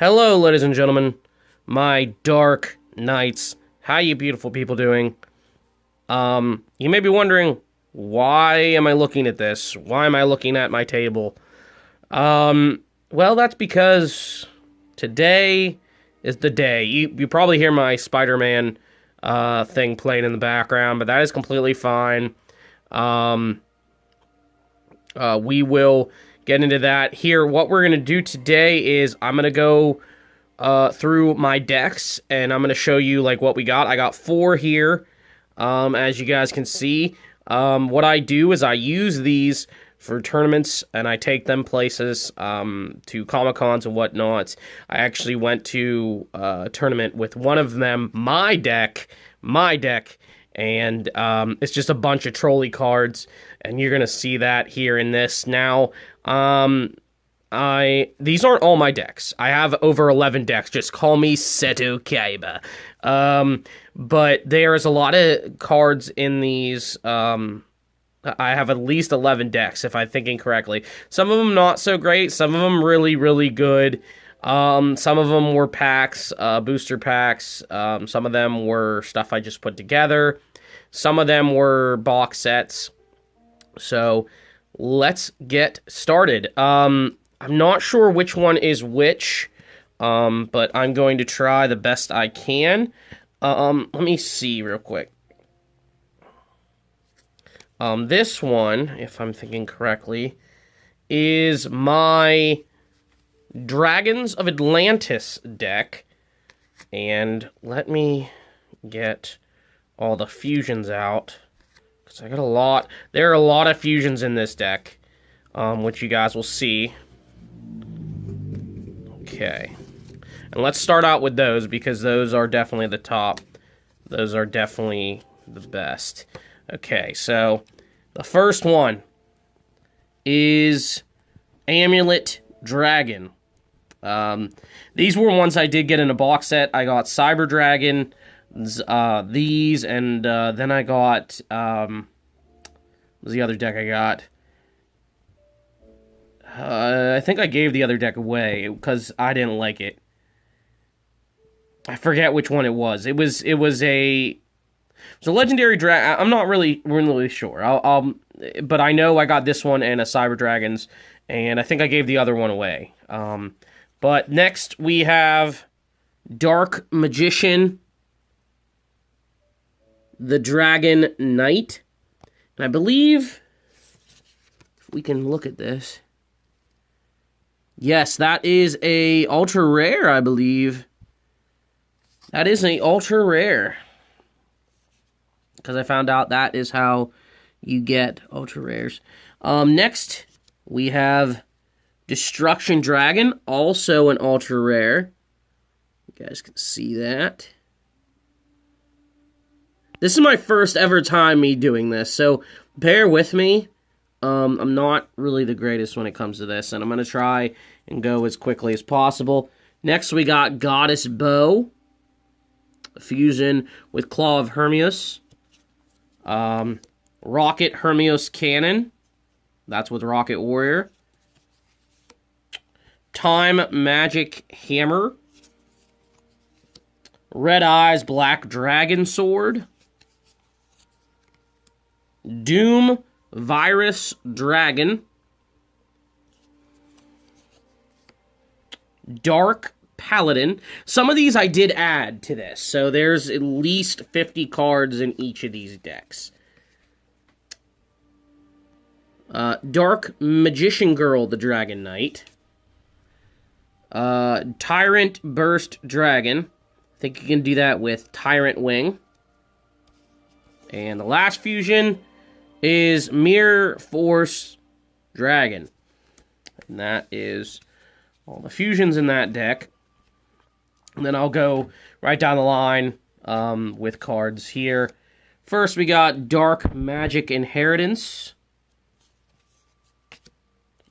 Hello, ladies and gentlemen, my dark knights. How you beautiful people doing? You may be wondering, why am I looking at this? Why am I looking at my table? Well, that's because today is the day. You probably hear my Spider-Man thing playing in the background, but that is completely fine. We will get into that here. What we're going to do today is I'm going to go through my decks, and I'm going to show you like what we got. I got 4 here, as you guys can see. What I do is I use these for tournaments, and I take them places, to Comic-Cons and whatnot. I actually went to a tournament with one of them, my deck, and it's just a bunch of trolley cards, and you're gonna see that here in this. Now, these aren't all my decks. I have over 11 decks. Just call me Seto Kaiba. But there's a lot of cards in these. I have at least 11 decks, if I'm thinking correctly. Some of them not so great. Some of them really, really good. Some of them were packs, booster packs. Some of them were stuff I just put together. Some of them were box sets. So let's get started. I'm not sure which one is which, but I'm going to try the best I can. Let me see real quick. This one, if I'm thinking correctly, is my Dragons of Atlantis deck. And let me get all the fusions out, because I got a lot. There are a lot of fusions in this deck, which you guys will see. Okay. And let's start out with those, because those are definitely the top. Those are definitely the best. Okay, so the first one is Amulet Dragon. These were ones I did get in a box set. I got Cyber Dragon, these, and then I got, what was the other deck I got? I think I gave the other deck away because I didn't like it. I forget which one it was. It was a legendary dragon. I'm not really sure. But I know I got this one and a Cyber Dragons, and I think I gave the other one away. But next we have Dark Magician, the Dragon Knight, and I believe if we can look at this. Yes, that is a ultra rare, I believe. That is an ultra rare. Because I found out that is how you get ultra rares. Next, we have Destruction Dragon, also an ultra rare. You guys can see that. This is my first ever time me doing this, so bear with me. I'm not really the greatest when it comes to this, and I'm going to try and go as quickly as possible. Next, we got Goddess Bow, a fusion with Claw of Hermios. Rocket Hermios Cannon, that's with Rocket Warrior. Time Magic Hammer. Red Eyes Black Dragon Sword. Doom Virus Dragon. Dark Paladin. Some of these I did add to this, so there's at least 50 cards in each of these decks. Dark Magician Girl, the Dragon Knight. Tyrant Burst Dragon. I think you can do that with Tyrant Wing. And the last fusion is Mirror Force Dragon. And that is all the fusions in that deck. And then I'll go right down the line with cards here. First, we got Dark Magic Inheritance.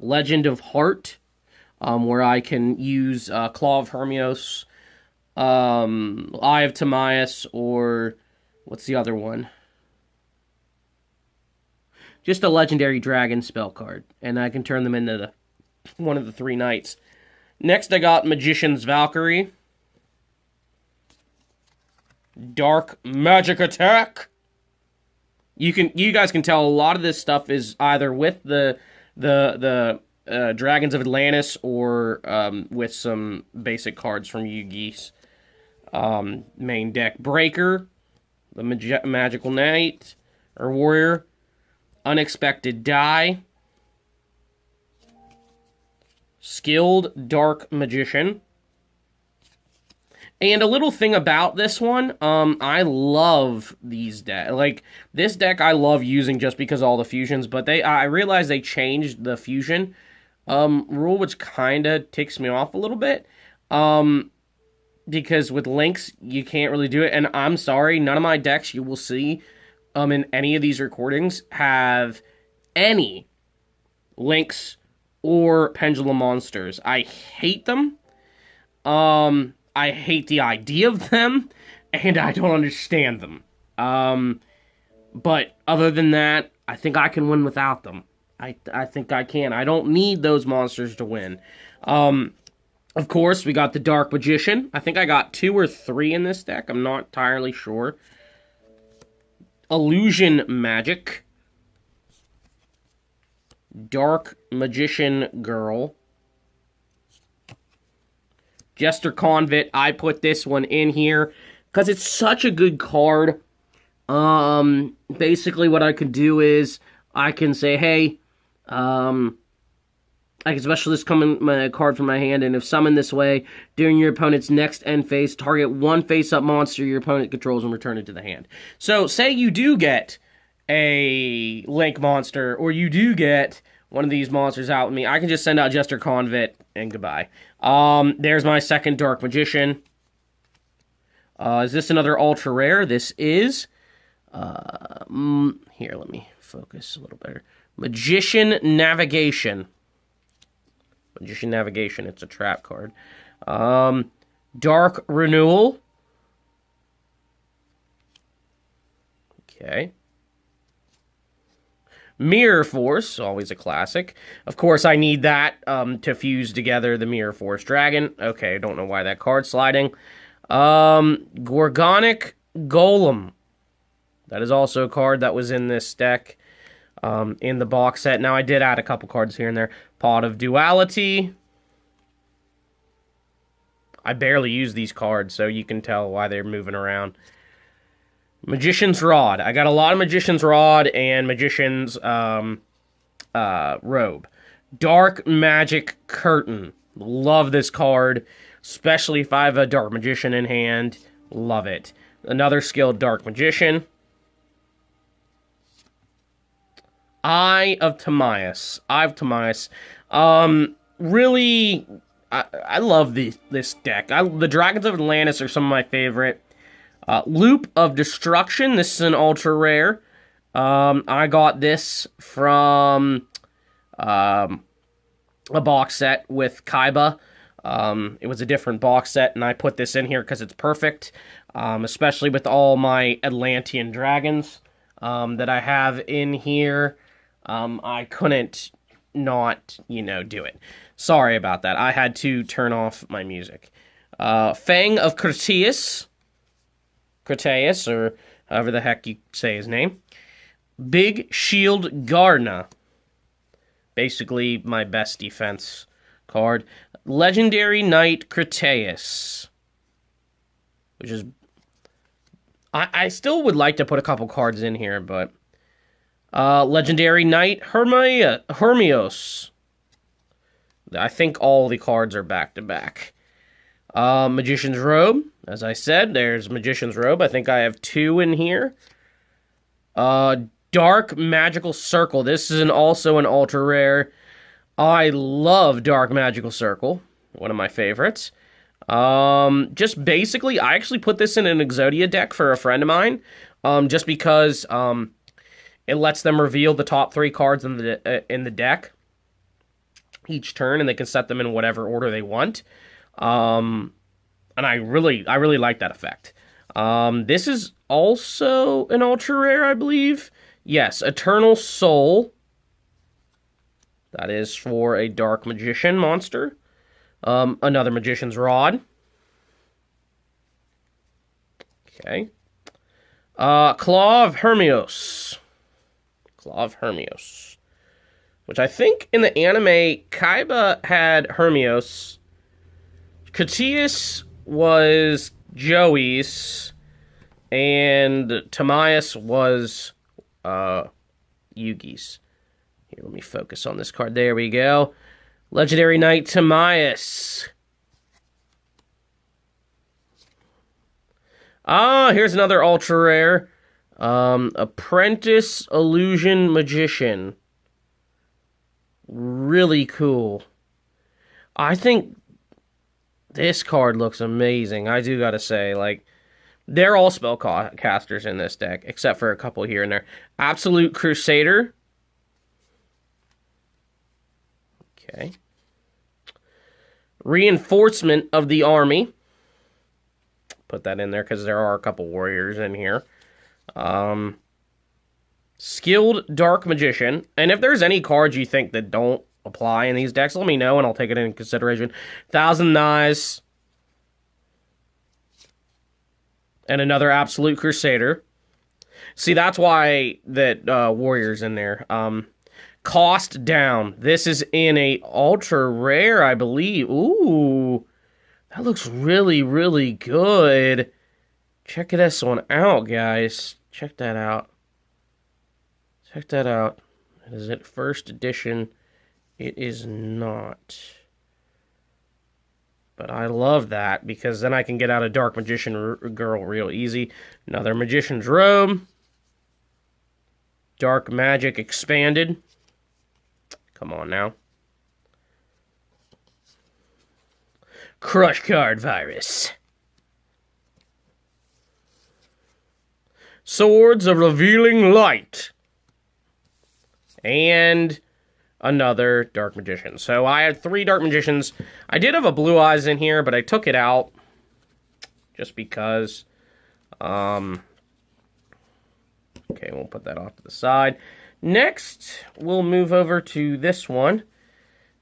Legend of Heart, where I can use Claw of Hermios, Eye of Timaeus, or what's the other one? Just a legendary dragon spell card, and I can turn them into one of the 3 knights. Next, I got Magician's Valkyrie. Dark Magic Attack. You guys can tell a lot of this stuff is either with the Dragons of Atlantis or with some basic cards from Yugioh's main deck. Breaker, the Magical Knight or Warrior, Unexpected Die, Skilled Dark Magician. And a little thing about this one, I love these decks. Like, this deck I love using just because of all the fusions, but I realized they changed the fusion rule, which kind of ticks me off a little bit. Because with links, you can't really do it. And I'm sorry, none of my decks you will see in any of these recordings have any links or pendulum monsters. I hate them. I hate the idea of them, and I don't understand them. But other than that, I think I can win without them. I think I can. I don't need those monsters to win. Of course, we got the Dark Magician. I think I got 2 or 3 in this deck. I'm not entirely sure. Illusion Magic. Dark Magician Girl. Jester Convict, I put this one in here because it's such a good card. Basically what I can do is I can say, hey, I can specialist summon my card from my hand, and if summoned this way, during your opponent's next end phase, target one face-up monster your opponent controls and return it to the hand. So, say you do get a Link monster, or you do get one of these monsters out with me, I can just send out Jester Convict and goodbye. There's my second Dark Magician. Is this another ultra rare? This is. Here, let me focus a little better. Magician Navigation. Magician Navigation, it's a trap card. Dark Renewal. Okay. Mirror Force, always a classic. Of course, I need that to fuse together the Mirror Force Dragon. Okay, I don't know why that card's sliding. Gorgonic Golem. That is also a card that was in this deck in the box set. Now, I did add a couple cards here and there. Pot of Duality. I barely use these cards, so you can tell why they're moving around. Magician's Rod. I got a lot of Magician's Rod and Magician's Robe. Dark Magic Curtain. Love this card, especially if I have a Dark Magician in hand. Love it. Another skilled Dark Magician. Eye of Timaeus. Really, I love this deck. The Dragons of Atlantis are some of my favorite. Loop of Destruction. This is an ultra rare. I got this from a box set with Kaiba. It was a different box set, and I put this in here because it's perfect, especially with all my Atlantean dragons that I have in here. I couldn't not, do it. Sorry about that. I had to turn off my music. Fang of Critias, or however the heck you say his name. Big Shield Garna. Basically, my best defense card. Legendary Knight Critias. Which is... I still would like to put a couple cards in here, but... Legendary Knight Hermios. I think all the cards are back-to-back. Magician's Robe. As I said, there's Magician's Robe. I think I have 2 in here. Dark Magical Circle. This is also an ultra rare. I love Dark Magical Circle. One of my favorites. Just basically, I actually put this in an Exodia deck for a friend of mine. Just because it lets them reveal the top 3 cards in the deck each turn, and they can set them in whatever order they want. And I really like that effect. This is also an ultra rare, I believe. Yes, Eternal Soul. That is for a Dark Magician monster. Another Magician's Rod. Okay. Claw of Hermios. Claw of Hermios. Which I think in the anime, Kaiba had Hermios. Critias was Joey's. And Tamias was Yugi's. Here, let me focus on this card. There we go. Legendary Knight Tamias. Here's another ultra rare. Apprentice Illusion Magician. Really cool. I think this card looks amazing. I do gotta say, like, they're all spellcasters in this deck, except for a couple here and there. Absolute Crusader. Okay. Reinforcement of the Army. Put that in there because there are a couple warriors in here. Skilled Dark Magician. And if there's any cards you think that don't apply in these decks, let me know and I'll take it into consideration. Thousand Knives. And another Absolute Crusader. See, that's why that warrior's in there. Cost Down. This is in a ultra rare, I believe. Ooh. That looks really, really good. Check this one out, guys. Check that out. Check that out. Is it first edition? It is not. But I love that, because then I can get out a Dark Magician girl real easy. Another Magician's Robe. Dark Magic Expanded. Come on now. Crush Card Virus. Swords of Revealing Light. And another Dark Magician. So I had 3 Dark Magicians. I did have a Blue Eyes in here, but I took it out just because. Okay, we'll put that off to the side. Next, we'll move over to this one.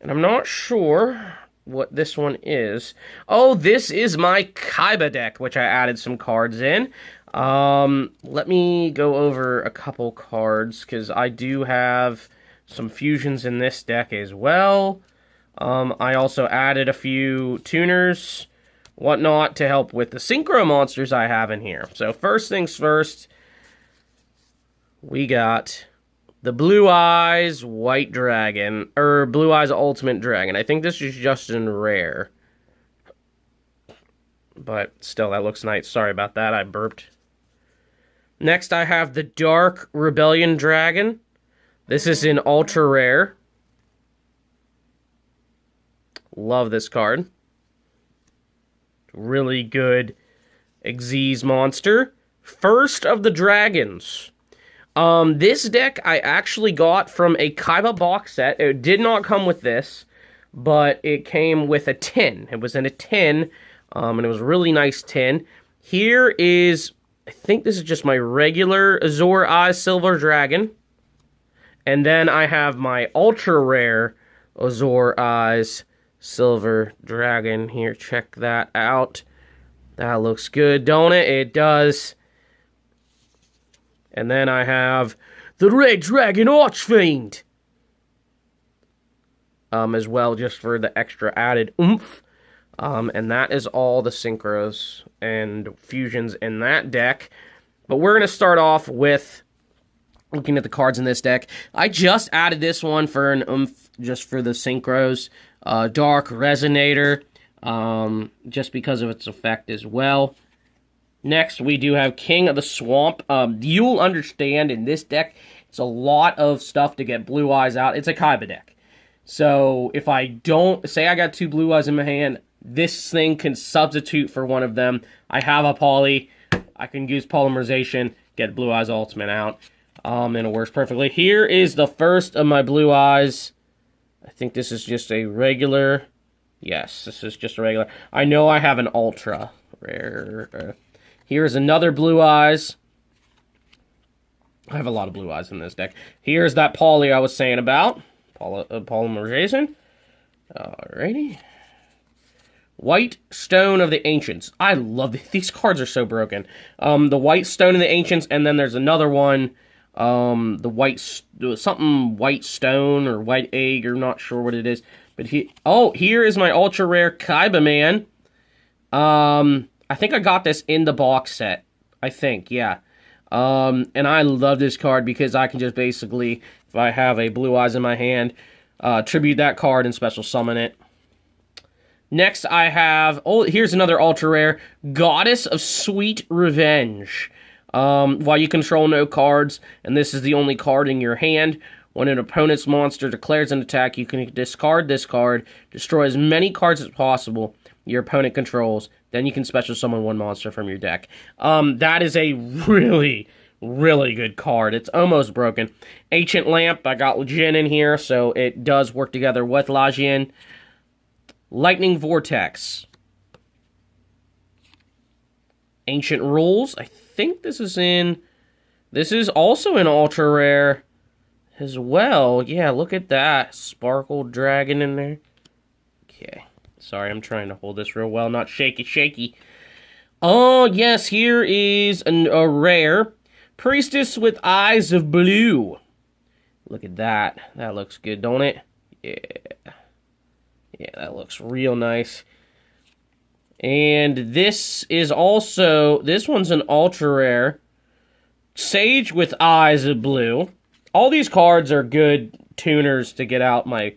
And I'm not sure what this one is. Oh, this is my Kaiba deck, which I added some cards in. Let me go over a couple cards, because I do have some fusions in this deck as well. I also added a few tuners, whatnot, to help with the synchro monsters I have in here. So first things first, we got the Blue Eyes White Dragon, or Blue Eyes Ultimate Dragon. I think this is just in rare. But still, that looks nice. Sorry about that, I burped. Next, I have the Dark Rebellion Dragon. This is in ultra rare. Love this card. Really good Xyz monster. First of the Dragons. This deck I actually got from a Kaiba box set. It did not come with this, but it came with a tin. It was in a tin, and it was a really nice tin. Here is, I think this is just my regular Azure Eyes Silver Dragon. And then I have my ultra rare Azure Eyes Silver Dragon here. Check that out. That looks good, don't it? It does. And then I have the Red Dragon Archfiend. As well, just for the extra added oomph. And that is all the synchros and fusions in that deck. But we're going to start off with looking at the cards in this deck. I just added this one for an oomph, just for the synchros. Dark Resonator, just because of its effect as well. Next, we do have King of the Swamp. You'll understand in this deck, it's a lot of stuff to get Blue Eyes out. It's a Kaiba deck. So, if I don't, say I got 2 Blue Eyes in my hand, this thing can substitute for one of them. I have a Poly. I can use Polymerization, get Blue Eyes Ultimate out, and it works perfectly. Here is the first of my Blue Eyes. I think this is just a regular. Yes, this is just a regular. I know I have an Ultra Rare. Here's another Blue Eyes. I have a lot of Blue Eyes in this deck. Here's that Poly I was saying about. Polymerization. Alrighty. White Stone of the Ancients. I love these cards are so broken. The White Stone of the Ancients, and then there's another one. The white stone or white egg, or not sure what it is. But here is my ultra rare Kaiba Man. I think I got this in the box set. I think, yeah. And I love this card because I can just basically, if I have a Blue Eyes in my hand, tribute that card and special summon it. Next, I have, here's another ultra rare, Goddess of Sweet Revenge. While you control no cards, and this is the only card in your hand, when an opponent's monster declares an attack, you can discard this card, destroy as many cards as possible your opponent controls, then you can special summon one monster from your deck. That is a really, really good card. It's almost broken. Ancient Lamp, I got Jin in here, so it does work together with Lajin. Lightning Vortex. Ancient Rules. I think this is also an ultra rare as well. Yeah, look at that. Sparkle Dragon in there. Okay. Sorry, I'm trying to hold this real well. Not shaky. Oh, yes, here is a rare. Priestess with Eyes of Blue. Look at that. That looks good, don't it? Yeah. Yeah, that looks real nice. And this is also, this one's an ultra rare. Sage with Eyes of Blue. All these cards are good tuners to get out my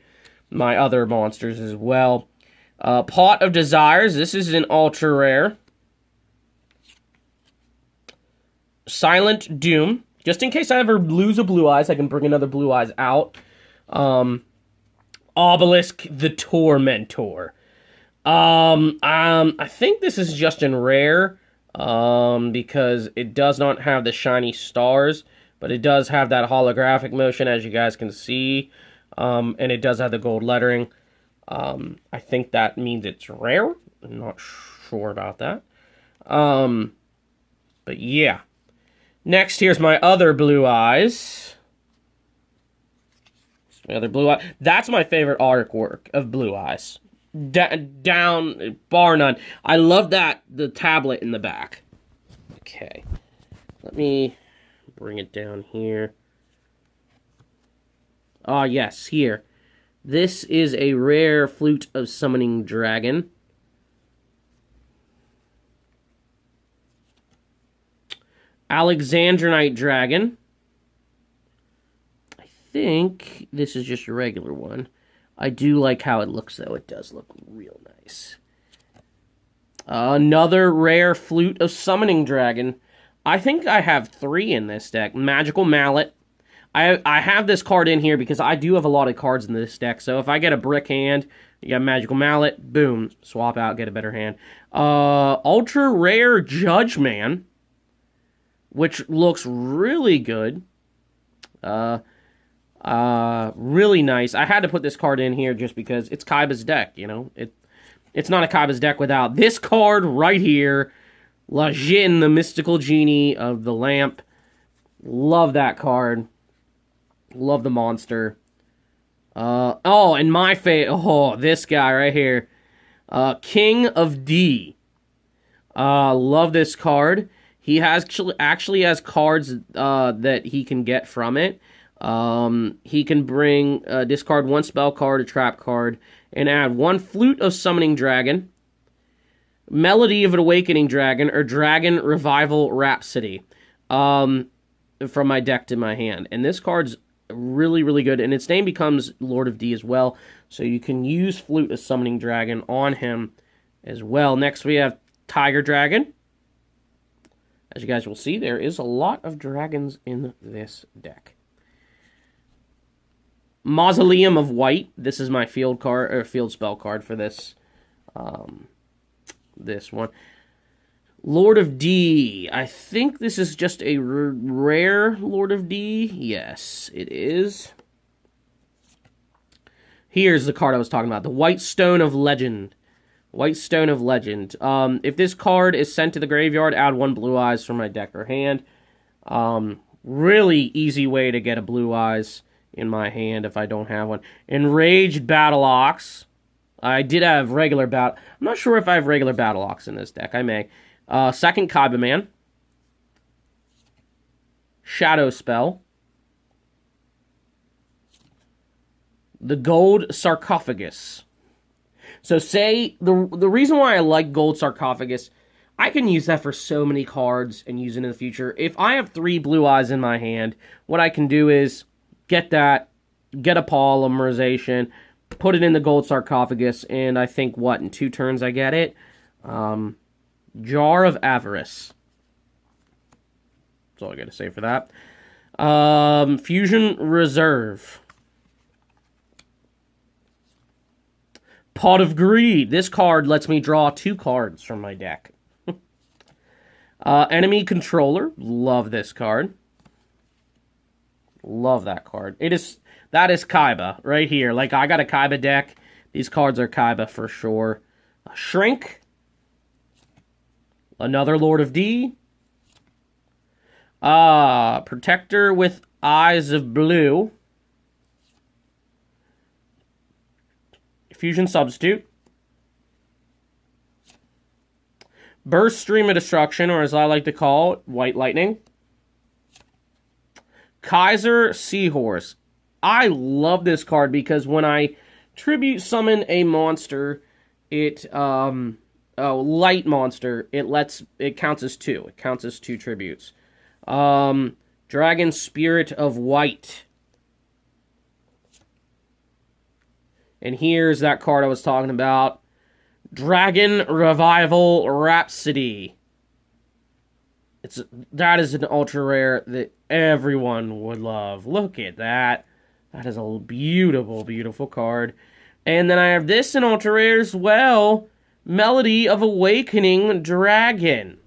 other monsters as well. Pot of Desires, this is an ultra rare. Silent Doom. Just in case I ever lose a Blue Eyes, I can bring another Blue Eyes out. Obelisk the Tormentor. I think this is just in rare, because it does not have the shiny stars, but it does have that holographic motion, as you guys can see, and it does have the gold lettering. I think that means it's rare. I'm not sure about that. But yeah. Next, here's my other Blue Eyes. My other Blue Eye. That's my favorite artwork of Blue Eyes. Down, bar none. I love that, the tablet in the back. Okay. Let me bring it down here. Ah, yes, here. This is a rare Flute of Summoning Dragon. Alexandronite Dragon. I think this is just a regular one. I do like how it looks, though. It does look real nice. Another rare Flute of Summoning Dragon. I think I have 3 in this deck. Magical Mallet. I have this card in here because I do have a lot of cards in this deck. So if I get a brick hand, you got Magical Mallet, boom, swap out, get a better hand. Ultra rare Judge Man, which looks really good. Really nice. I had to put this card in here just because it's Kaiba's deck, you know. It's not a Kaiba's deck without this card right here. Lajin, the Mystical Genie of the Lamp. Love that card. Love the monster. And my this guy right here. King of D. Love this card. He actually has cards that he can get from it. He can bring, discard 1 spell card, a trap card, and add 1 Flute of Summoning Dragon, Melody of an Awakening Dragon, or Dragon Revival Rhapsody, from my deck to my hand. And this card's really, really good, and its name becomes Lord of D as well, so you can use Flute of Summoning Dragon on him as well. Next, we have Tiger Dragon. As you guys will see, there is a lot of dragons in this deck. Mausoleum of White. This is my field card or field spell card for this this one. Lord of D. I think this is just a rare Lord of D. Yes, it is. Here's the card I was talking about. The White Stone of Legend. White Stone of Legend. If this card is sent to the graveyard, add 1 Blue Eyes from my deck or hand. Really easy way to get a Blue Eyes in my hand if I don't have one. Enraged Battle Ox. I did have regular battle. I'm not sure if I have regular battle ox in this deck. I may. Second Kaiba Man. Shadow Spell. The Gold Sarcophagus. So say, the reason why I like Gold Sarcophagus, I can use that for so many cards and use it in the future. If I have 3 Blue Eyes in my hand, what I can do is get that, get a polymerization, put it in the Gold Sarcophagus, and I think, in 2 turns I get it? Jar of Avarice. That's all I got to say for that. Fusion Reserve. Pot of Greed. This card lets me draw 2 cards from my deck. Enemy Controller. Love this card. Love that card. That is Kaiba right here. Like, I got a Kaiba deck. These cards are Kaiba for sure. Shrink. Another Lord of D. Protector with Eyes of Blue. Fusion Substitute. Burst Stream of Destruction, or as I like to call it, White Lightning. Kaiser Seahorse. I love this card because when I tribute summon a monster, light monster, it counts as 2. It counts as 2 tributes. Dragon Spirit of White. And here's that card I was talking about. Dragon Revival Rhapsody. That is an ultra rare that everyone would love. Look at that. That is a beautiful, beautiful card. And then I have this in ultra rare as well. Melody of Awakening Dragon.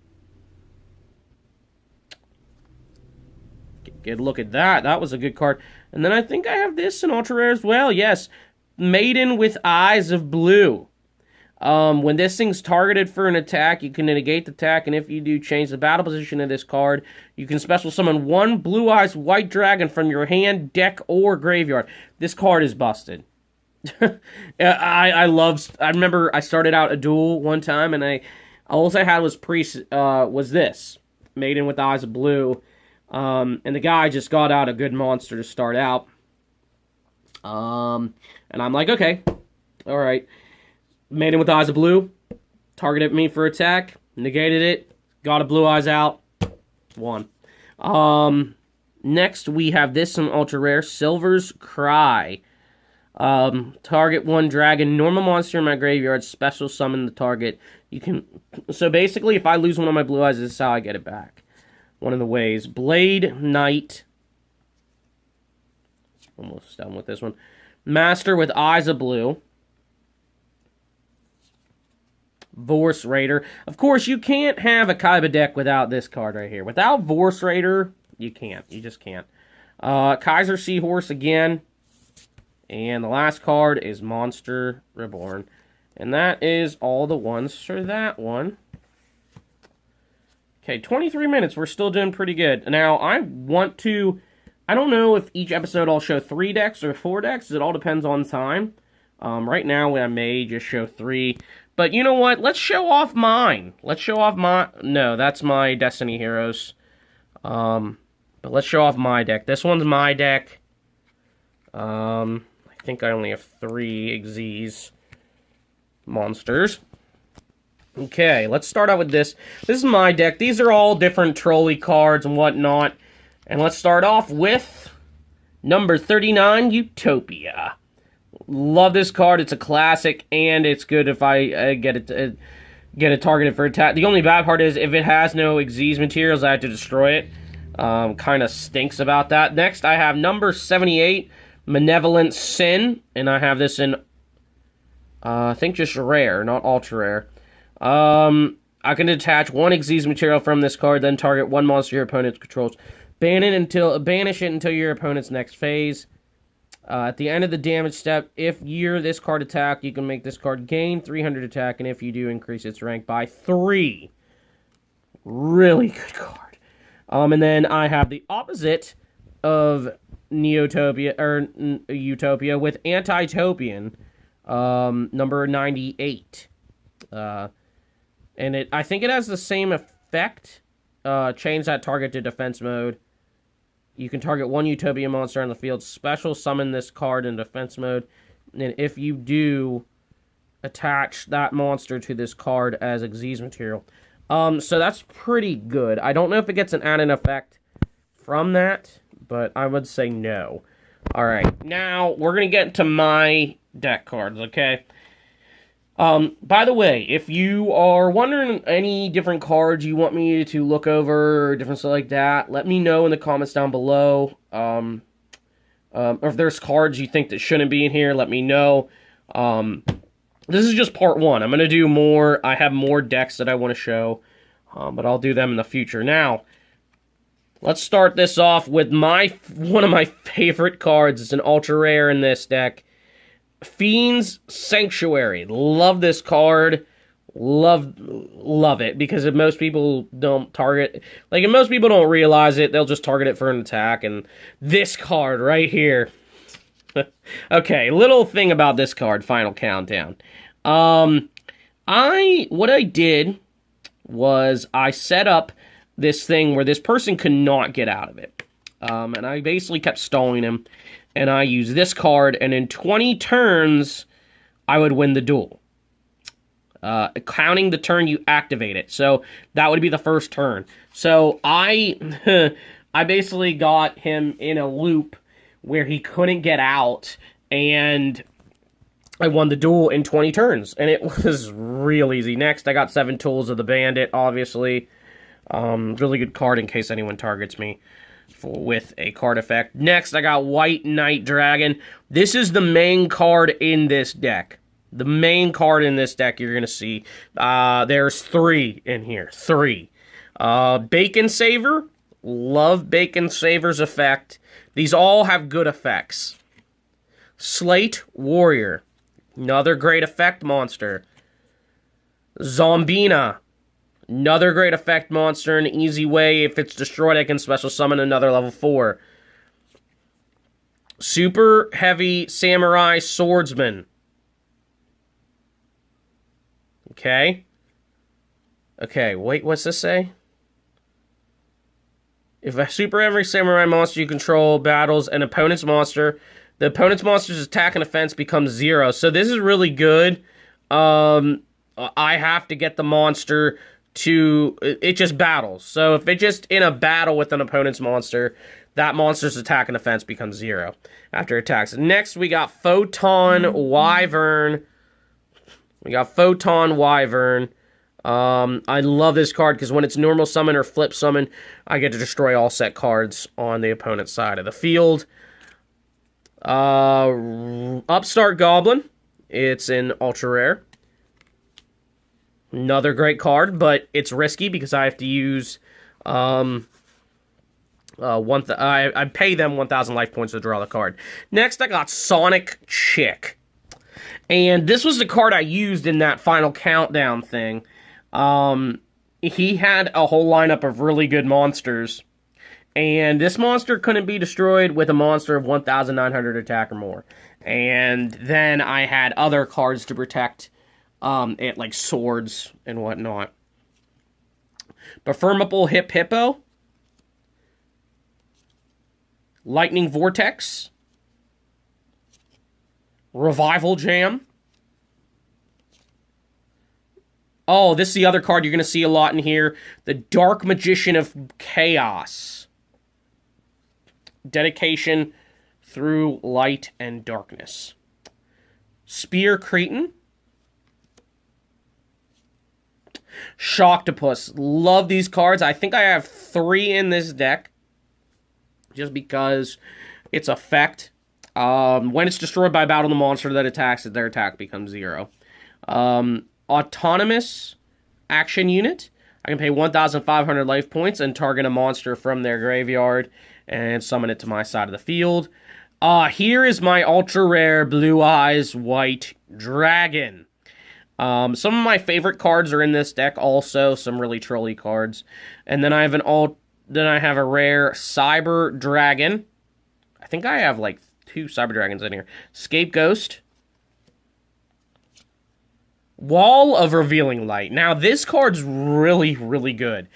Good look at that. That was a good card. And then I think I have this in ultra rare as well. Yes. Maiden with Eyes of Blue. When this thing's targeted for an attack, you can negate the attack, and if you do, change the battle position of this card. You can special summon 1 Blue Eyes White Dragon from your hand, deck, or graveyard. This card is busted. I remember I started out a duel one time, and all I had was this. Maiden with Eyes of Blue. And the guy just got out a good monster to start out. And I'm like, okay, all right. Maiden with Eyes of Blue, targeted me for attack, negated it, got a Blue Eyes out, won. Next, we have this in ultra rare, Silver's Cry. Target 1 dragon, normal monster in my graveyard, special summon the target. So basically, if I lose one of my Blue Eyes, this is how I get it back. One of the ways. Blade Knight. Almost done with this one. Master with Eyes of Blue. Vorse Raider. Of course, you can't have a Kaiba deck without this card right here. Without Vorse Raider, you can't. You just can't. Kaiser Seahorse again. And the last card is Monster Reborn. And that is all the ones for that one. Okay, 23 minutes. We're still doing pretty good. Now, I don't know if each episode I'll show 3 decks or 4 decks. It all depends on time. Right now, I may just show 3. But you know what? Let's show off mine. No, that's my Destiny Heroes. But let's show off my deck. This one's my deck. I think I only have 3 Xyz monsters. Okay, let's start out with this. This is my deck. These are all different trolley cards and whatnot. And let's start off with number 39, Utopia. Love this card. It's a classic, and it's good if I get it targeted for attack. The only bad part is if it has no Xyz materials, I have to destroy it. Kind of stinks about that. Next, I have number 78, Malevolent Sin, and I have this in, I think just rare, not ultra rare. I can detach 1 Xyz material from this card, then target 1 monster your opponent controls. Banish it until your opponent's next phase. At the end of the damage step, if you're this card attack, you can make this card gain 300 attack, and if you do, increase its rank by 3. Really good card. And then I have the opposite of Utopia with Anti-Topian. Number 98. And I think it has the same effect. Change that target to defense mode. You can target one Utopia monster on the field. Special summon this card in defense mode. And if you do, attach that monster to this card as Xyz material. So that's pretty good. I don't know if it gets an added effect from that, but I would say no. Alright, now we're going to get to my deck cards, okay? By the way, if you are wondering any different cards you want me to look over, or different stuff like that, let me know in the comments down below. Or if there's cards you think that shouldn't be in here, let me know. This is just part one. I'm going to do more. I have more decks that I want to show, but I'll do them in the future. Now, let's start this off with one of my favorite cards. It's an ultra rare in this deck. Fiend's Sanctuary. Love this card. Love it, because if most people don't target, like, if most people don't realize it, they'll just target it for an attack, and this card right here. Okay, little thing about this card, Final Countdown. What I did was I set up this thing where this person could not get out of it. And I basically kept stalling him, and I used this card, and in 20 turns, I would win the duel. Counting the turn you activate it. So, that would be the first turn. So, I basically got him in a loop where he couldn't get out, and I won the duel in 20 turns, and it was real easy. Next, I got 7 Tools of the Bandit, obviously. Really good card in case anyone targets me with a card effect. Next, I got White Knight Dragon. This is the main card in this deck. The main card in this deck you're going to see. There's 3 in here. 3. Bacon Saver. Love Bacon Saver's effect. These all have good effects. Slate Warrior. Another great effect monster. Zombina. Another great effect monster in an easy way. If it's destroyed, I can special summon another level 4. Super Heavy Samurai Swordsman. Okay. Okay, wait, what's this say? If a Super Heavy Samurai monster you control battles an opponent's monster, the opponent's monster's attack and defense becomes 0. So this is really good. I have to get the monster to... It just battles. So if it's just in a battle with an opponent's monster, that monster's attack and defense becomes 0 after attacks. Next, we got Photon Wyvern. I love this card because when it's normal summon or flip summon, I get to destroy all set cards on the opponent's side of the field. Upstart Goblin. It's an ultra rare. Another great card, but it's risky because I have to use I pay them 1,000 life points to draw the card. Next, I got Sonic Chick. And this was the card I used in that Final Countdown thing. He had a whole lineup of really good monsters. And this monster couldn't be destroyed with a monster of 1,900 attack or more. And then I had other cards to protect it, like swords and whatnot. Befirmable Hippo. Lightning Vortex. Revival Jam. Oh, this is the other card you're going to see a lot in here. The Dark Magician of Chaos. Dedication through light and darkness. Spear Cretin. Shocktopus. Love these cards. I think I have 3 in this deck. Just because its effect. When it's destroyed by battle, the monster that attacks it, their attack becomes 0. Autonomous Action Unit. I can pay 1,500 life points and target a monster from their graveyard and summon it to my side of the field. Here is my ultra rare Blue Eyes White Dragon. Some of my favorite cards are in this deck also, some really trolly cards. And then I have a rare Cyber Dragon. I think I have like 2 Cyber Dragons in here. Scapegoat. Wall of Revealing Light. Now, this card's really, really good.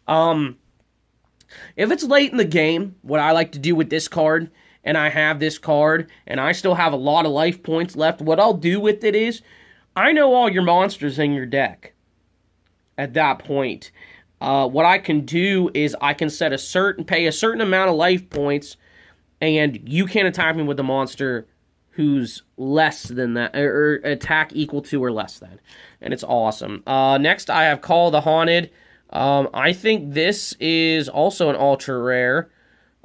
If it's late in the game, what I like to do with this card, and I have this card, and I still have a lot of life points left, what I'll do with it is, I know all your monsters in your deck at that point. What I can do is I can pay a certain amount of life points, and you can't attack me with a monster who's less than that, or attack equal to or less than. And it's awesome. Next, I have Call of the Haunted. I think this is also an ultra rare.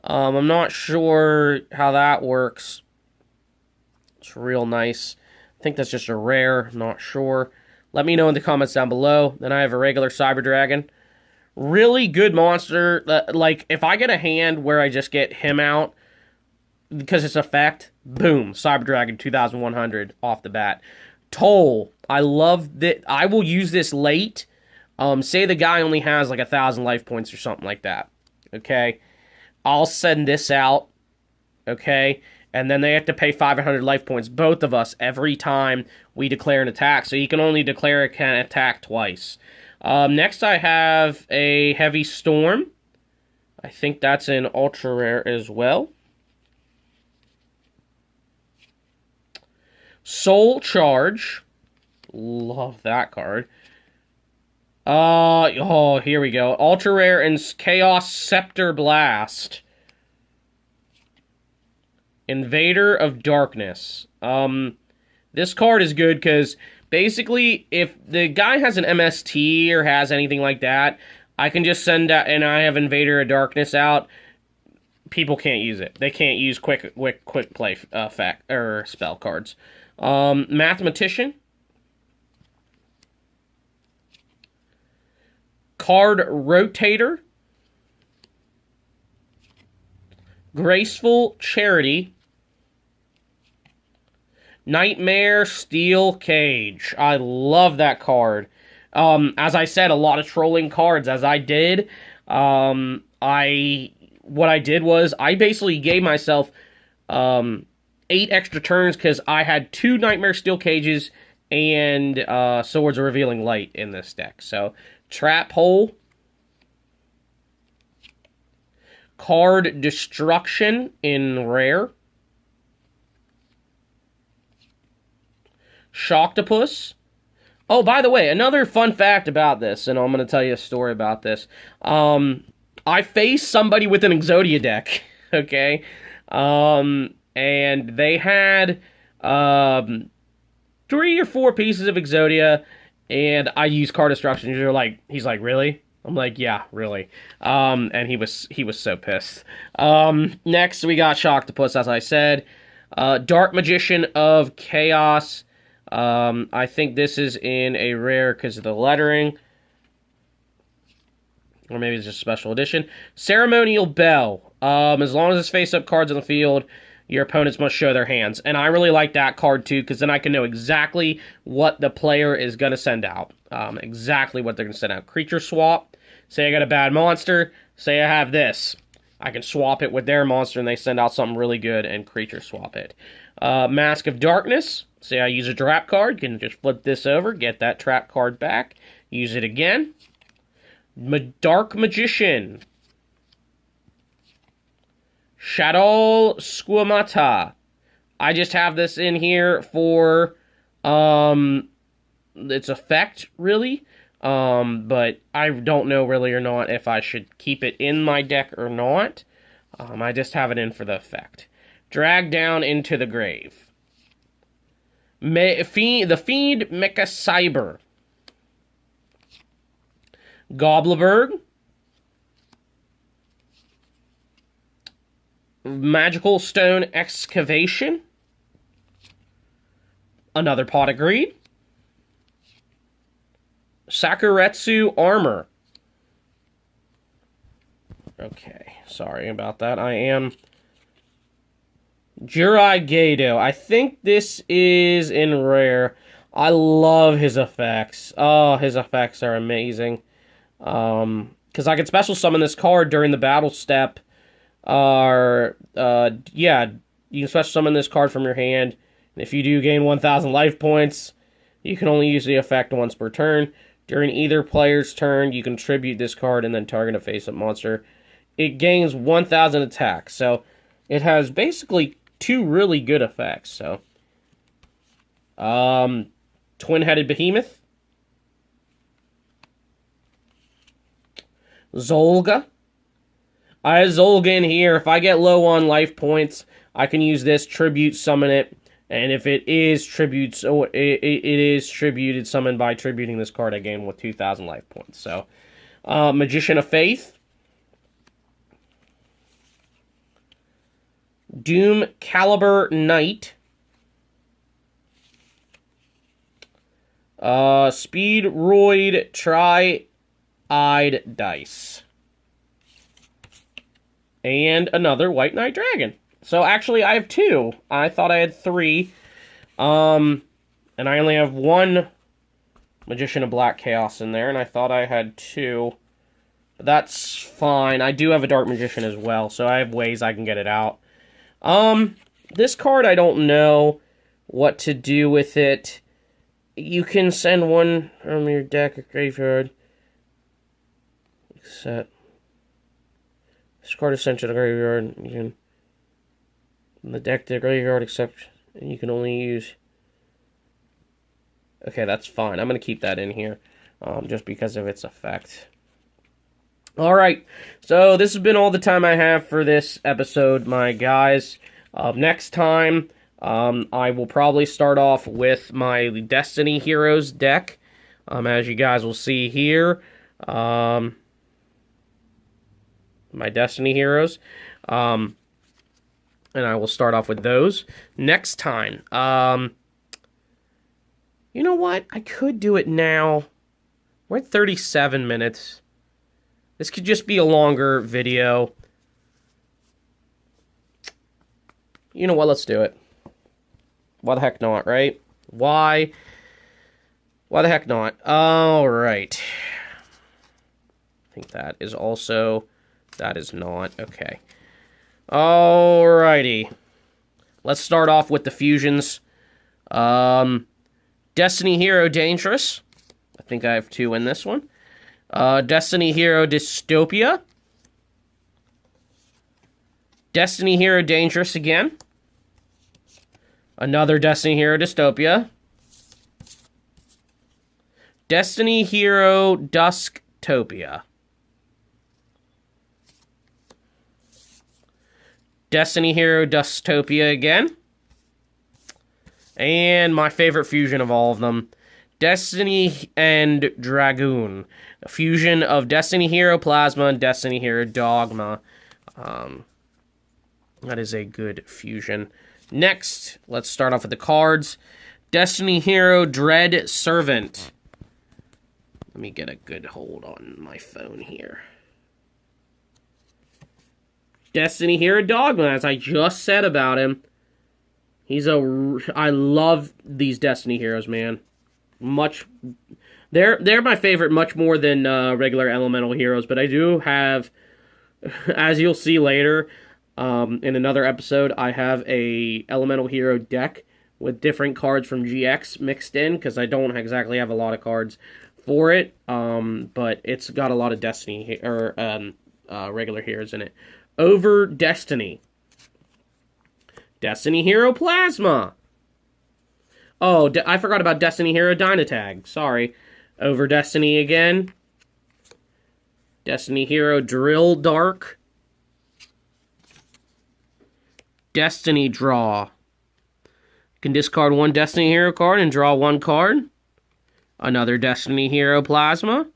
I'm not sure how that works. It's real nice. I think that's just a rare. I'm not sure. Let me know in the comments down below. Then I have a regular Cyber Dragon. Really good monster. Like, if I get a hand where I just get him out, because it's effect, boom, Cyber Dragon 2100 off the bat. Toll, I love that. I will use this late. Say the guy only has like 1,000 life points or something like that. Okay, I'll send this out. Okay, and then they have to pay 500 life points, both of us, every time we declare an attack. So you can only declare an attack twice. Next, I have a Heavy Storm. I think that's an ultra rare as well. Soul Charge. Love that card. Oh, here we go. Ultra Rare and Chaos Scepter Blast. Invader of Darkness. This card is good because basically, if the guy has an MST or has anything like that, I can just send out, and I have Invader of Darkness out. People can't use it. They can't use quick play effect or spell cards. Mathematician. Card Rotator. Graceful Charity. Nightmare Steel Cage. I love that card. As I said, a lot of trolling cards. As I did, what I did was I basically gave myself 8 extra turns because I had 2 Nightmare Steel Cages and Swords of Revealing Light in this deck. So, Trap Hole. Card Destruction in Rare. Shocktopus. Oh, by the way, another fun fact about this, and I'm going to tell you a story about this. I faced somebody with an Exodia deck, okay? And they had 3 or 4 pieces of Exodia, and I used Card Destruction. He's like, really? I'm like, yeah, really. And he was so pissed. Next, we got Shocktopus, as I said. Dark Magician of Chaos. I think this is in a rare because of the lettering. Or maybe it's just a special edition. Ceremonial Bell. As long as it's face-up cards on the field, your opponents must show their hands. And I really like that card, too, because then I can know exactly what the player is going to send out. Exactly what they're going to send out. Creature Swap. Say I got a bad monster. Say I have this. I can swap it with their monster, and they send out something really good and creature swap it. Mask of Darkness. Say I use a trap card. You can just flip this over, get that trap card back. Use it again. Dark Magician. Shadow Squamata. I just have this in here for its effect, really. But I don't know really or not if I should keep it in my deck or not. I just have it in for the effect. Drag Down into the Grave. The Fiend Mecha Cyber. Gobbleberg. Magical Stone Excavation. Another Pot of Greed. Sakuretsu Armor. Okay, sorry about that. I am Jirai Gado. I think this is in rare. I love his effects. Oh, his effects are amazing. Because I can special summon this card during the battle step. Yeah, you can special summon this card from your hand. And if you do gain 1,000 life points, You can only use the effect once per turn. During either player's turn, you can tribute this card and then target a face-up monster. It gains 1,000 attack, so it has basically 2 really good effects. So, Twin-Headed Behemoth, Zolga. I have Zolga in here. If I get low on life points, I can use this, tribute summon it, and if it is tribute, so it is tributed summoned by tributing this card, I gain with 2,000 life points. So, Magician of Faith, Doom Caliber Knight, Speedroid Tri-Eyed Dice, and another White Knight Dragon. So actually, I have 2. I thought I had 3. And I only have 1 Magician of Black Chaos in there, and I thought I had 2. But that's fine. I do have a Dark Magician as well, so I have ways I can get it out. This card, I don't know what to do with it. You can send 1 from your deck or graveyard. Set. This card is sent to the graveyard. You can the deck to the graveyard, except you can only use. Okay, that's fine. I'm gonna keep that in here, just because of its effect. All right, so this has been all the time I have for this episode, my guys. Next time, I will probably start off with my Destiny Heroes deck, as you guys will see here. My Destiny Heroes. And I will start off with those next time. You know what? I could do it now. We're at 37 minutes. This could just be a longer video. You know what? Let's do it. Why the heck not, right? Why the heck not? All right. I think that is also... That is not. Okay. Alrighty. Let's start off with the fusions. Destiny Hero Dangerous. I think I have 2 in this one. Destiny Hero Dystopia. Destiny Hero Dangerous again. Another Destiny Hero Dystopia. Destiny Hero Dusktopia. Destiny Hero Dystopia again. And my favorite fusion of all of them, Destiny and Dragoon. A fusion of Destiny Hero Plasma and Destiny Hero Dogma. That is a good fusion. Next, let's start off with the cards. Destiny Hero Dread Servant. Let me get a good hold on my phone here. Destiny Hero Dogma, as I just said about him. I love these Destiny Heroes, man. They're my favorite much more than regular Elemental Heroes, but I do have, as you'll see later, in another episode, I have a Elemental Hero deck with different cards from GX mixed in, because I don't exactly have a lot of cards for it, but it's got a lot of Destiny, or regular heroes in it. Over Destiny. Destiny Hero Plasma. Oh, I forgot about Destiny Hero Dynatag. Sorry. Over Destiny again. Destiny Hero Drill Dark. Destiny Draw. Can discard 1 Destiny Hero card and draw 1 card. Another Destiny Hero Plasma.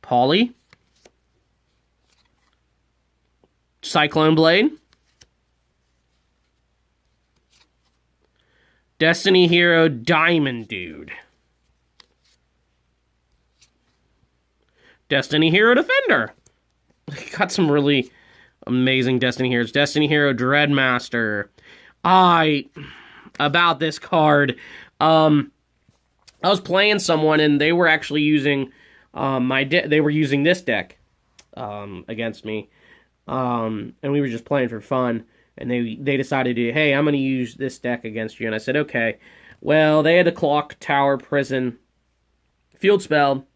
Polly. Cyclone Blade. Destiny Hero Diamond Dude. Destiny Hero Defender. Got some really amazing Destiny Heroes. Destiny Hero Dreadmaster. About this card, I was playing someone and they were actually using they were using this deck against me. And we were just playing for fun, and they decided to, hey, I'm going to use this deck against you, and I said, okay. Well, they had a clock tower prison field spell,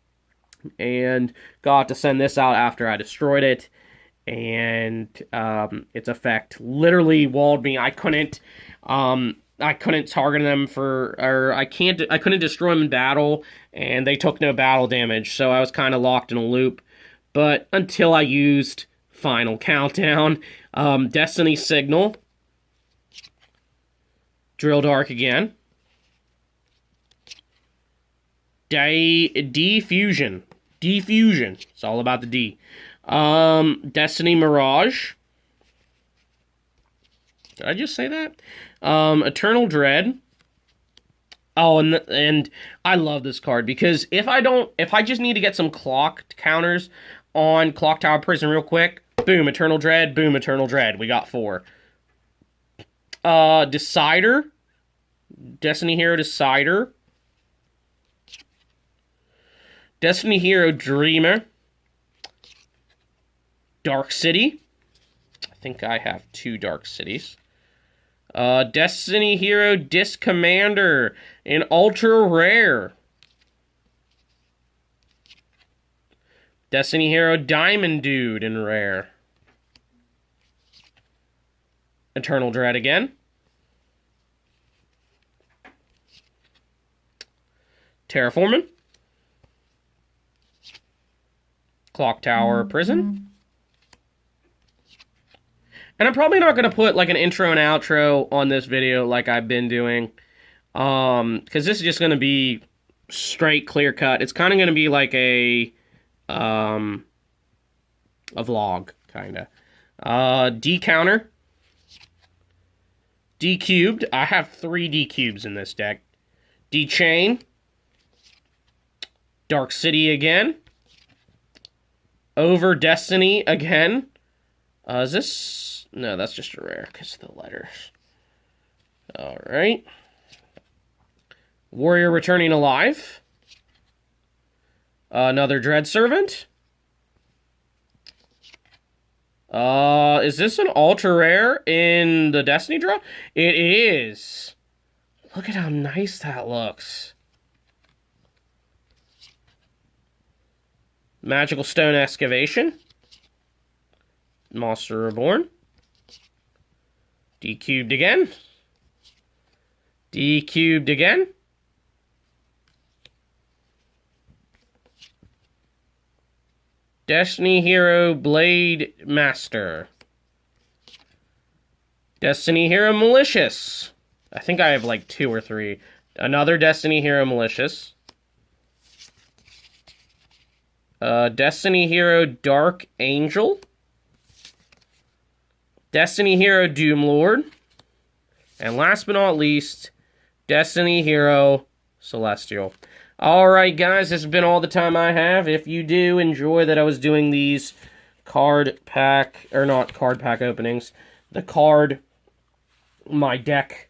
and got to send this out after I destroyed it, and its effect literally walled me. I couldn't target them or I couldn't destroy them in battle, and they took no battle damage, so I was kind of locked in a loop. But until I used Final Countdown, Destiny Signal, Drill Dark again, Diffusion. It's all about the D. Destiny Mirage. Did I just say that? Eternal Dread. Oh, and I love this card because if I just need to get some clock counters on Clock Tower Prison real quick, boom, Eternal Dread, boom, Eternal Dread. We got 4. Decider. Destiny Hero Decider. Destiny Hero Dreamer. Dark City. I think I have 2 Dark Cities. Destiny Hero Disc Commander in Ultra Rare. Destiny Hero Diamond Dude in Rare. Eternal Dread again. Terraforming. Clock Tower Prison. And I'm probably not going to put like an intro and outro on this video like I've been doing. Because this is just going to be straight clear cut. It's kind of going to be like a vlog, kind of. D counter. D cubed. I have 3 D cubes in this deck. D chain. Dark City again. Over Destiny again. Is this... No, that's just a rare because of the letters. Alright. Warrior Returning Alive. Another Dread Servant. Is this an ultra rare in the Destiny draw? It is. Look at how nice that looks. Magical Stone Excavation. Monster Reborn. D cubed again. D cubed again. Destiny Hero Blade Master. Destiny Hero Malicious. I think I have like 2 or 3. Another Destiny Hero Malicious. Destiny Hero Dark Angel. Destiny Hero Doomlord. And last but not least, Destiny Hero Celestial. Alright guys, this has been all the time I have. If you do enjoy that I was doing these card pack, or not card pack openings, the card, my deck,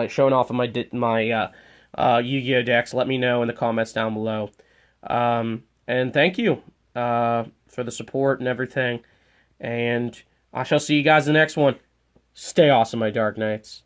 showing off of my Yu-Gi-Oh decks, let me know in the comments down below. And thank you for the support and everything. And I shall see you guys in the next one. Stay awesome, my Dark Knights.